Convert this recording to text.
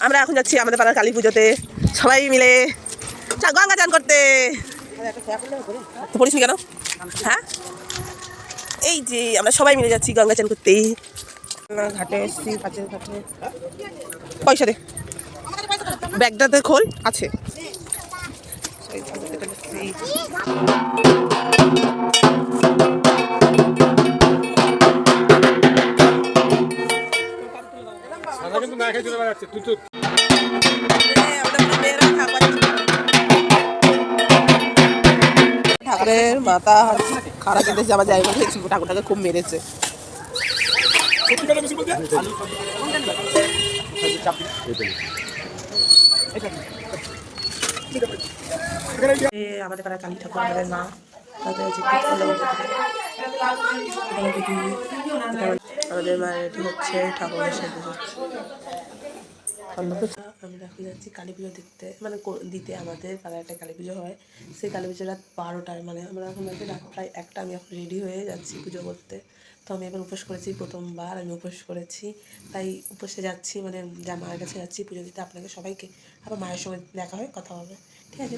আমরা এখন যাচ্ছি আমাদের পাড়ার কালী পুজোতে সবাই মিলে গঙ্গা চান করতে। পড়িস কেন? হ্যাঁ, এই যে আমরা সবাই মিলে যাচ্ছি গঙ্গা চান করতে। ঘাটে এসছি, কাছের ঘাটে। পয়সা দে, ব্যাগটাতে খোল আছে। ঠাকুরের মাথা খারাপ কেটেছে, আমার জায়গা ঠাকুরটাকে খুব মেরেছে। আমাদের পাড়ার কালী ঠাকুর, আমাদের মা, আমাদের মায়ের হচ্ছে ঠাকুরের সাথে আমি দেখো যাচ্ছি কালী পুজো দেখতে, মানে দিতে। আমাদের পাড়ায় একটা কালী পুজো হয়, সেই কালী পুজো রাত 12টায়, মানে আমরা এখন রাত প্রায় 1টা। আমি এখন রেডি হয়ে যাচ্ছি পুজো করতে। তো আমি এবার উপোস করেছি, প্রথমবার আমি উপোস করেছি, তাই উপোসে যাচ্ছি, মানে যা মায়ের কাছে যাচ্ছি পুজো দিতে। আপনাদের সবাইকে আবার মায়ের সঙ্গে দেখা হয়, কথা হবে, ঠিক আছে।